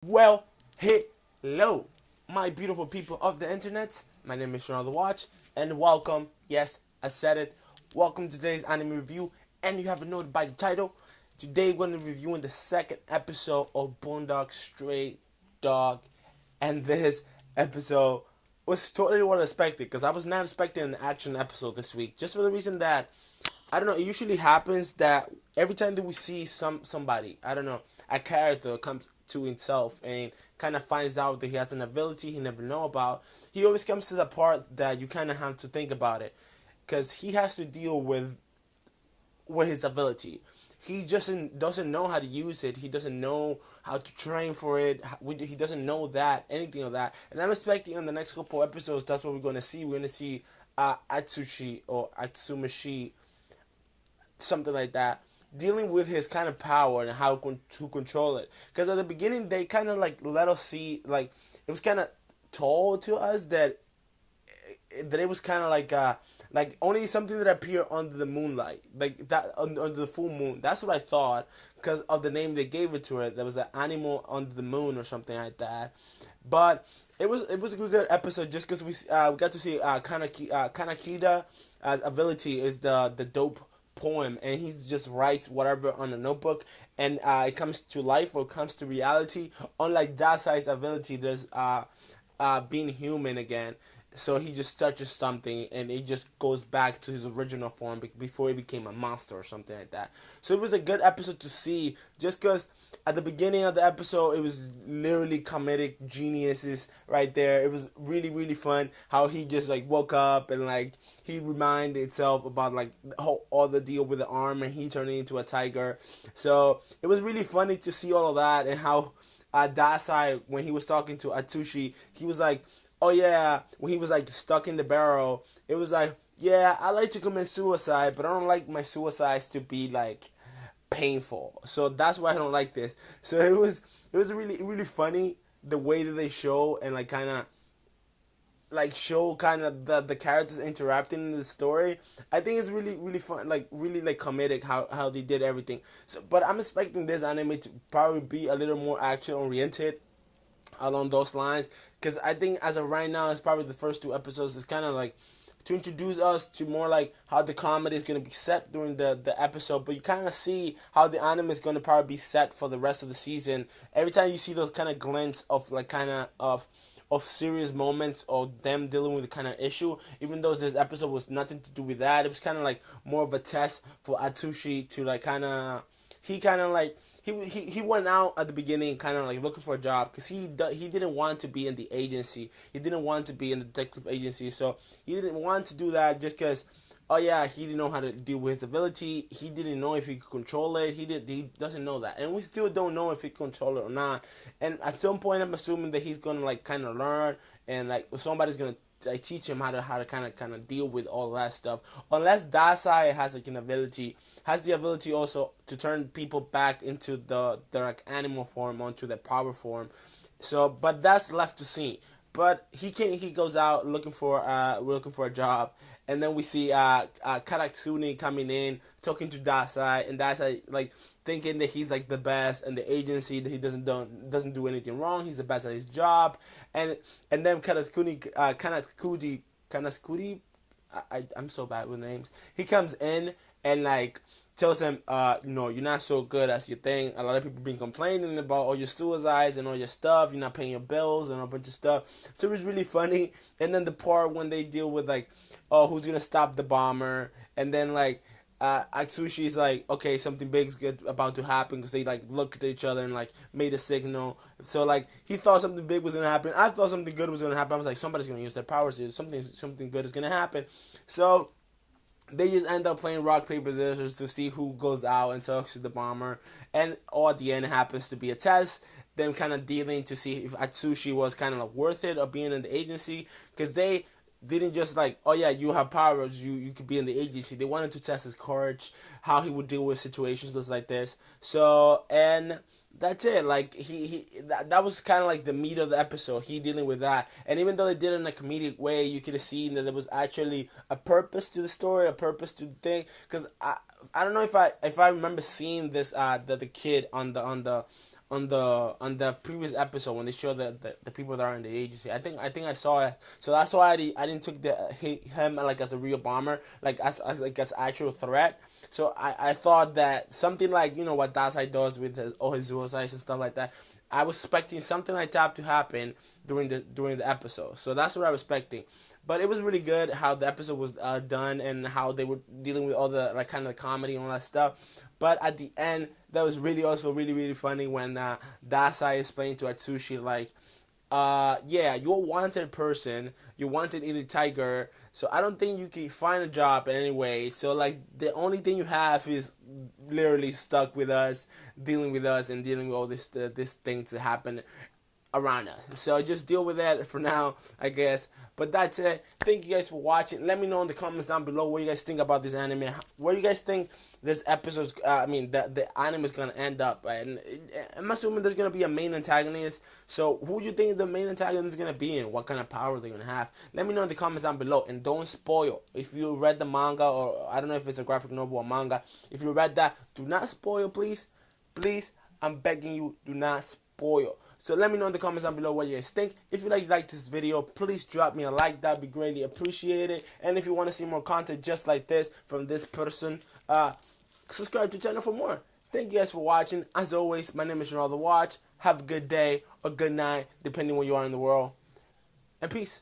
Well, hello, my beautiful people of the internet. My name is Sean the Watch, and welcome. Yes, I said it. Welcome to today's anime review, and you have noted by the title. Today, we're going to be reviewing the second episode of Boondock Stray Dog, and this episode was totally what I expected because I was not expecting an action episode this week, just for the reason that I don't know. It usually happens that every time that we see somebody, I don't know, a character comes to himself and kind of finds out that he has an ability he never know about. He always comes to the part that you kind of have to think about it, because he has to deal with his ability. He just doesn't know how to use it. He doesn't know how to train for it. He doesn't know that anything of that. And I'm expecting on the next couple episodes that's what we're gonna see. We're gonna see Atsushi or Atsumashi, something like that, dealing with his kind of power and how to control it. Because at the beginning they kind of like let us see, like it was kind of told to us that it was kind of like only something that appeared under the moonlight, like that under the full moon. That's what I thought because of the name they gave it to it. There was an animal under the moon or something like that. But it was a good episode just because we got to see Kanakida ability is the dope poem, and he just writes whatever on a notebook, and it comes to life or comes to reality. Unlike Dazai's ability, there's being human again. So he just touches something and it just goes back to his original form before he became a monster or something like that. So it was a good episode to see just because at the beginning of the episode it was literally comedic geniuses right there. It was really, really fun how he just like woke up and like he reminded itself about like all the deal with the arm and he turned into a tiger. So it was really funny to see all of that, and how Dasai, when he was talking to Atsushi, he was like, oh yeah, when he was like stuck in the barrel, it was like, yeah, I like to commit suicide, but I don't like my suicides to be like painful. So that's why I don't like this. So it was really, really funny the way that they show and like kind of like show kind of the characters interacting in the story. I think it's really, really fun, like really like comedic how they did everything. So but I'm expecting this anime to probably be a little more action oriented along those lines, because I think as of right now it's probably the first two episodes is kind of like to introduce us to more like how the comedy is going to be set during the episode, but you kind of see how the anime is going to probably be set for the rest of the season. Every time you see those kind of glints of like kind of serious moments or them dealing with the kind of issue, even though this episode was nothing to do with that, it was kind of like more of a test for Atsushi to like kind of, he kind of like he went out at the beginning kind of like looking for a job because he didn't want to be in the agency. He didn't want to be in the detective agency, so he didn't want to do that just because, oh yeah, he didn't know how to deal with his ability. He didn't know if he could control it. He doesn't know that, and we still don't know if he can control it or not. And at some point I'm assuming that he's gonna like kind of learn, and like somebody's gonna like teach him how to kind of deal with all that stuff. Unless Dasai has like an ability, has the ability also to turn people back into their like animal form onto their power form. So, but that's left to see. But he goes out looking for a job, and then we see Karatsune coming in talking to Dasai, and Dasai like thinking that he's like the best in the agency, that he doesn't do anything wrong, he's the best at his job, and then Kanatskudi, I'm so bad with names. He comes in and like tells him, no, you're not so good as you think. A lot of people been complaining about all your suicides and all your stuff. You're not paying your bills and a bunch of stuff. So it was really funny. And then the part when they deal with like, oh, who's gonna stop the bomber? And then like, Atsushi's like, okay, something big's about to happen, because they like looked at each other and like made a signal. So like he thought something big was gonna happen. I thought something good was gonna happen. I was like, somebody's gonna use their powers here. Something good is gonna happen. So they just end up playing rock paper scissors to see who goes out and talks to the bomber, and all at the end happens to be a test. Them kind of dealing to see if Atsushi was kind of like worth it of being in the agency, because they didn't just like, oh yeah, you have powers, you could be in the agency. They wanted to test his courage, how he would deal with situations just like this. So, and that's it. Like that was kind of like the meat of the episode. He dealing with that, and even though they did it in a comedic way, you could have seen that there was actually a purpose to the story, a purpose to the thing. Because I don't know if I remember seeing this the kid on the on the previous episode when they show the people that are in the agency. I think I saw it. So that's why I didn't took him like as a real bomber, like as like as actual threat. So I thought that something like, you know, what Dazai does with all his suicides and stuff like that. I was expecting something like that to happen during the episode. So that's what I was expecting. But it was really good how the episode was done and how they were dealing with all the like kind of comedy and all that stuff. But at the end, that was really also really funny when Dazai explained to Atsushi like, yeah, you're a wanted person, you wanted in a tiger, so I don't think you can find a job in any way. So like the only thing you have is literally stuck with us, dealing with us, and dealing with all this things that happen around us. So just deal with that for now, I guess. But that's it. Thank you guys for watching. Let me know in the comments down below what you guys think about this anime. Where you guys think this episode's, the anime is gonna end up. And I'm assuming there's gonna be a main antagonist. So who do you think the main antagonist is gonna be and what kind of power they're gonna have? Let me know in the comments down below. And don't spoil. If you read the manga, or I don't know if it's a graphic novel or manga. If you read that, do not spoil, please. Please, I'm begging you, do not spoil. So let me know in the comments down below what you guys think. If you like this video, please drop me a like. That'd be greatly appreciated. And if you want to see more content just like this from this person, subscribe to the channel for more. Thank you guys for watching. As always, my name is Ronaldo Watch. Have a good day or good night, depending where you are in the world. And peace.